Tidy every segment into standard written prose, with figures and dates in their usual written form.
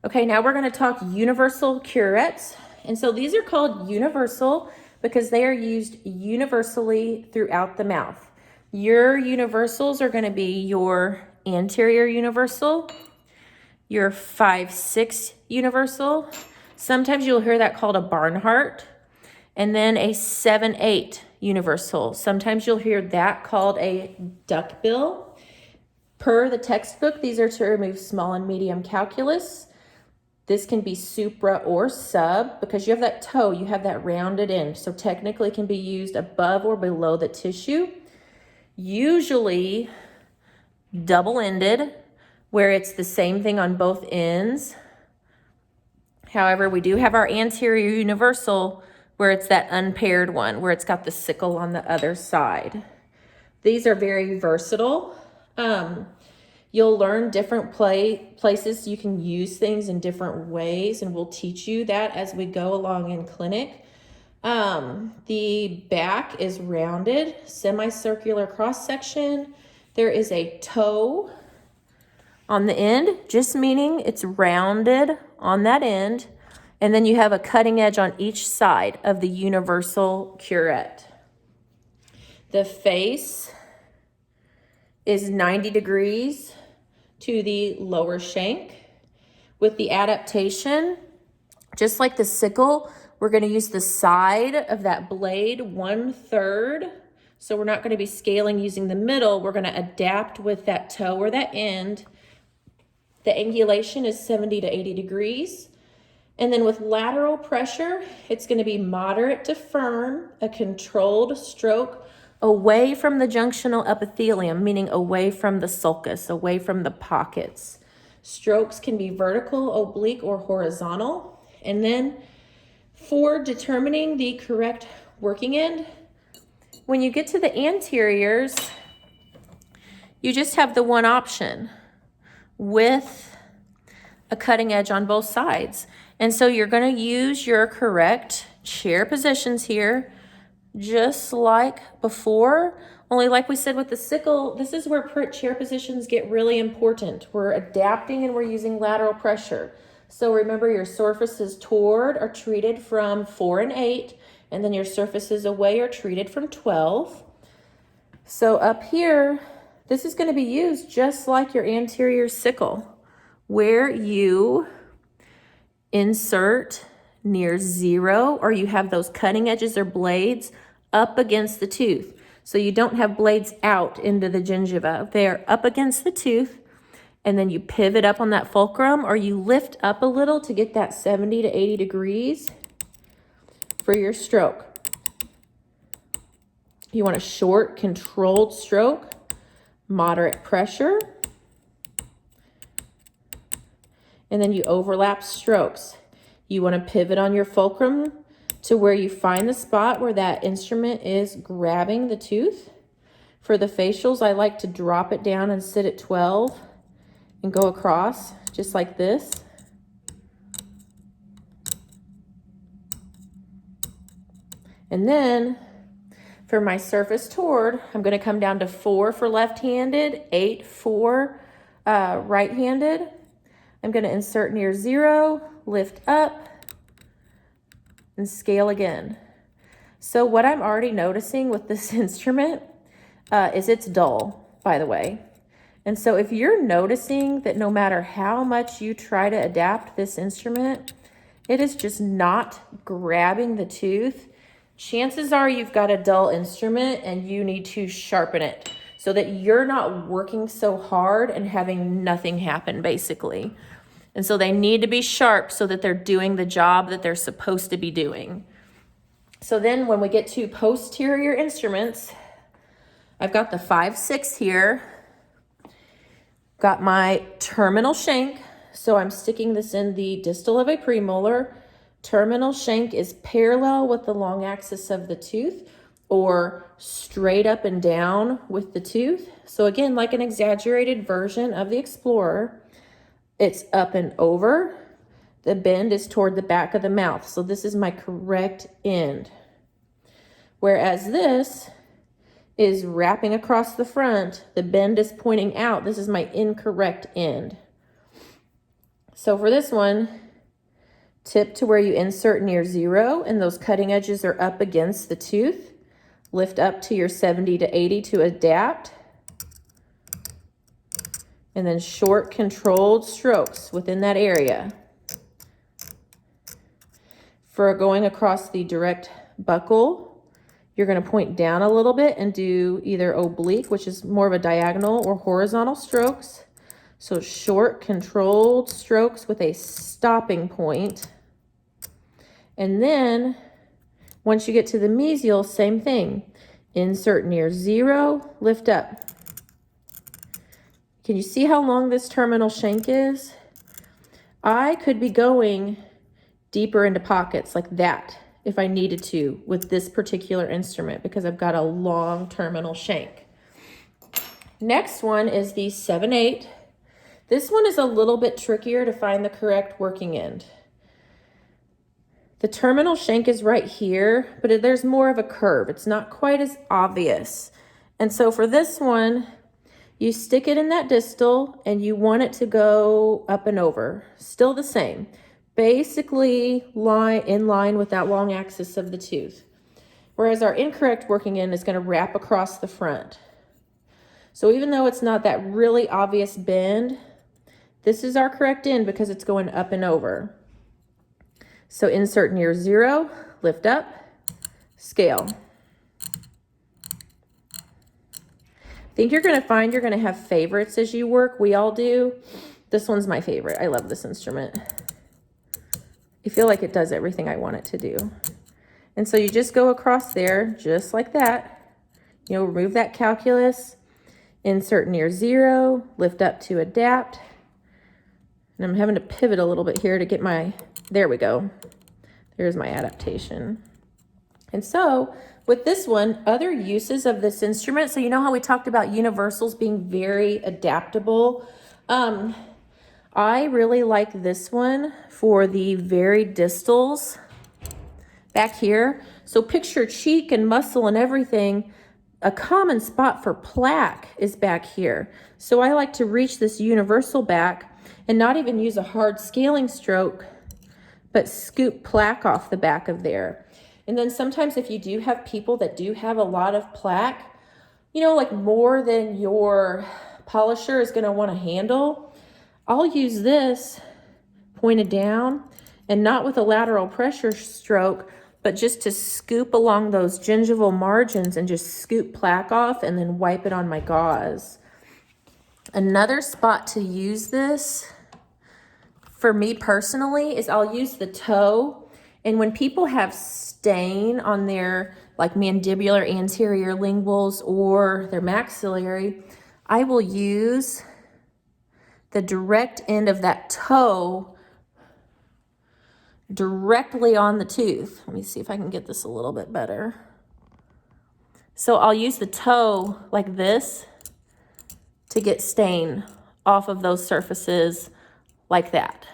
Okay, now we're going to talk universal curets. And so these are called universal because they are used universally throughout the mouth. Your universals are going to be your anterior universal, your 5-6 universal. Sometimes you'll hear that called a Barnhart, and then a 7-8 universal. Sometimes you'll hear that called a duckbill. Per the textbook, these are to remove small and medium calculus. This can be supra or sub because you have that toe, you have that rounded end. So technically it can be used above or below the tissue. Usually double-ended, where it's the same thing on both ends. However, we do have our anterior universal where it's that unpaired one, where it's got the sickle on the other side. These are very versatile. You'll learn different places you can use things in different ways, and we'll teach you that as we go along in clinic. The back is rounded, semicircular cross section. There is a toe on the end, just meaning it's rounded on that end. And then you have a cutting edge on each side of the universal curet. The face is 90 degrees to the lower shank. With the adaptation, just like the sickle, we're going to use the side of that blade 1/3. So we're not going to be scaling using the middle. We're going to adapt with that toe or that end. The angulation is 70 to 80 degrees. And then with lateral pressure, it's going to be moderate to firm, a controlled stroke away from the junctional epithelium, meaning away from the sulcus, away from the pockets. Strokes can be vertical, oblique, or horizontal. And then for determining the correct working end, when you get to the anteriors, you just have the one option with a cutting edge on both sides. And so you're going to use your correct chair positions here, just like before. Only like we said with the sickle, this is where chair positions get really important. We're adapting and we're using lateral pressure. So remember, your surfaces toward are treated from 4 and 8, and then your surfaces away are treated from 12. So up here, this is going to be used just like your anterior sickle, where you insert near 0, or you have those cutting edges or blades up against the tooth. So you don't have blades out into the gingiva. They're up against the tooth, and then you pivot up on that fulcrum, or you lift up a little to get that 70 to 80 degrees for your stroke. You want a short, controlled stroke, moderate pressure, and then you overlap strokes. You want to pivot on your fulcrum to where you find the spot where that instrument is grabbing the tooth. For the facials, I like to drop it down and sit at 12 and go across just like this. And then for my surface toward, I'm going to come down to 4 for left-handed, 8 for right-handed. I'm going to insert near 0, lift up, and scale again. So what I'm already noticing with this instrument is it's dull, by the way. And so if you're noticing that no matter how much you try to adapt this instrument, it is just not grabbing the tooth, chances are you've got a dull instrument and you need to sharpen it so that you're not working so hard and having nothing happen, basically. And so they need to be sharp so that they're doing the job that they're supposed to be doing. So then when we get to posterior instruments, I've got the 5-6 here. Got my terminal shank. So I'm sticking this in the distal of a premolar. Terminal shank is parallel with the long axis of the tooth, or straight up and down with the tooth. So again, like an exaggerated version of the Explorer. It's up and over. The bend is toward the back of the mouth. So this is my correct end. Whereas this is wrapping across the front. The bend is pointing out. This is my incorrect end. So for this one, tip to where you insert near 0 and those cutting edges are up against the tooth. Lift up to your 70 to 80 to adapt. And then short controlled strokes within that area. For going across the direct buccal, you're going to point down a little bit and do either oblique, which is more of a diagonal, or horizontal strokes. So short controlled strokes with a stopping point. And then once you get to the mesial, same thing. Insert near 0, lift up. Can you see how long this terminal shank is? I could be going deeper into pockets like that if I needed to with this particular instrument because I've got a long terminal shank. Next one is the 7/8. This one is a little bit trickier to find the correct working end. The terminal shank is right here, but there's more of a curve. It's not quite as obvious. And so for this one, you stick it in that distal and you want it to go up and over. Still the same. Basically in line with that long axis of the tooth. Whereas our incorrect working end is going to wrap across the front. So even though it's not that really obvious bend, this is our correct end because it's going up and over. So insert near 0, lift up, scale. I think you're going to find you're going to have favorites as you work. We all do. This one's my favorite. I love this instrument. I feel like it does everything I want it to do. And so you just go across there just like that. You know, remove that calculus, insert near 0, lift up to adapt. And I'm having to pivot a little bit here to get my, there we go. There's my adaptation. And so with this one, other uses of this instrument, so you know how we talked about universals being very adaptable? I really like this one for the very distals back here. So picture cheek and muscle and everything. A common spot for plaque is back here. So I like to reach this universal back and not even use a hard scaling stroke, but scoop plaque off the back of there. And then sometimes if you do have people that do have a lot of plaque, you know, like more than your polisher is going to want to handle, I'll use this pointed down and not with a lateral pressure stroke, but just to scoop along those gingival margins and just scoop plaque off and then wipe it on my gauze. Another spot to use this for me personally is I'll use the toe. And when people have stain on their like mandibular anterior linguals or their maxillary, I will use the direct end of that toe directly on the tooth. Let me see if I can get this a little bit better. So I'll use the toe like this to get stain off of those surfaces like that.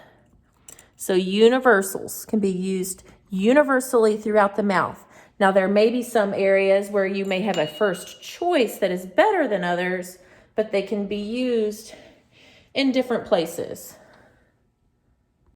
So universals can be used universally throughout the mouth. Now there may be some areas where you may have a first choice that is better than others, but they can be used in different places.